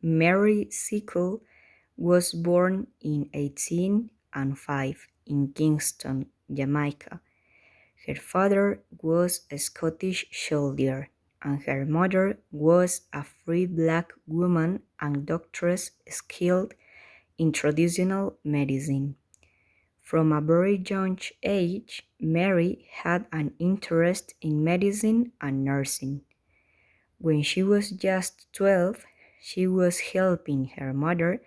Mary Seacole was born in 1805 in Kingston, Jamaica. Her father was a Scottish soldier, and her mother was a free black woman and doctoress skilled in traditional medicine. From a very young age, Mary had an interest in medicine and nursing. When she was just 12, she was helping her mother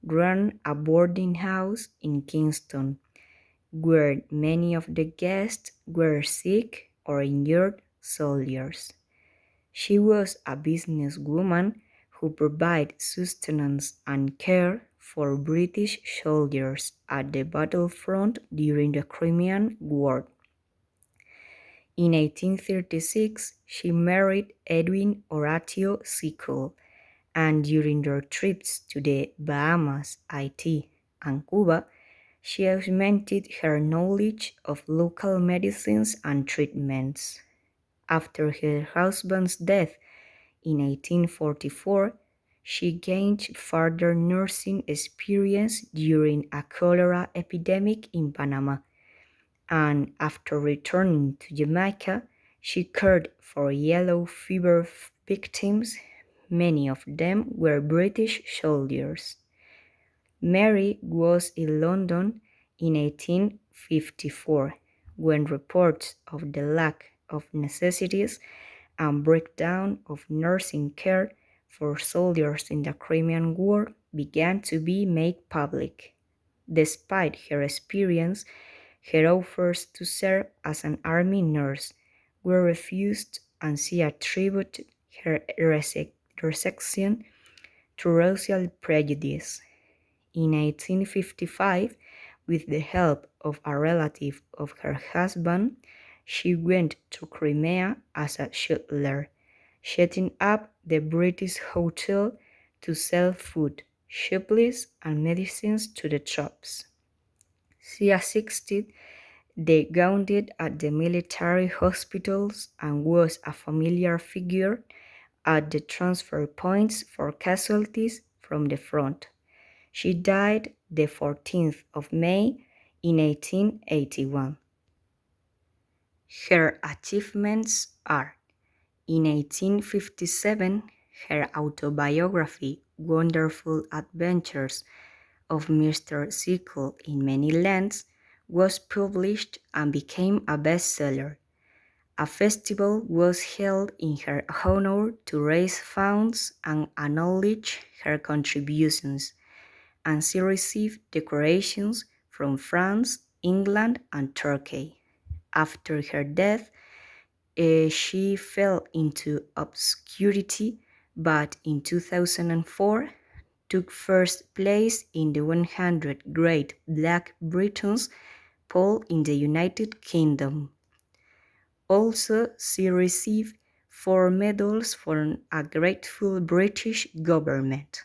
run a boarding house in Kingston, where many of the guests were sick or injured soldiers. She was a businesswoman who provided sustenance and care for British soldiers at the battlefront during the Crimean War. In 1836, she married Edwin Horatio Seacole, and during their trips to the Bahamas, Haiti, and Cuba, she augmented her knowledge of local medicines and treatments. After her husband's death in 1844, she gained further nursing experience during a cholera epidemic in Panama, and after returning to Jamaica, she cared for yellow fever victims. Many of them were British soldiers. Mary was in London in 1854 when reports of the lack of necessities and breakdown of nursing care for soldiers in the Crimean War began to be made public. Despite her experience, her offers to serve as an army nurse were refused, and she attributed her rejection to racial prejudice. In 1855, with the help of a relative of her husband, she went to Crimea as a sutler, setting up the British Hotel to sell food, supplies, and medicines to the troops. She assisted the wounded at the military hospitals and was a familiar figure at the transfer points for casualties from the front. She died the 14th of May in 1881. Her achievements are: in 1857, her autobiography, Wonderful Adventures of Mr. Seacole in Many Lands, was published and became a bestseller. A festival was held in her honor to raise funds and acknowledge her contributions, and she received decorations from France, England, and Turkey. After her death, she fell into obscurity, but in 2004 took first place in the 100 Great Black Britons poll in the United Kingdom. Also, she received 4 medals from a grateful British government.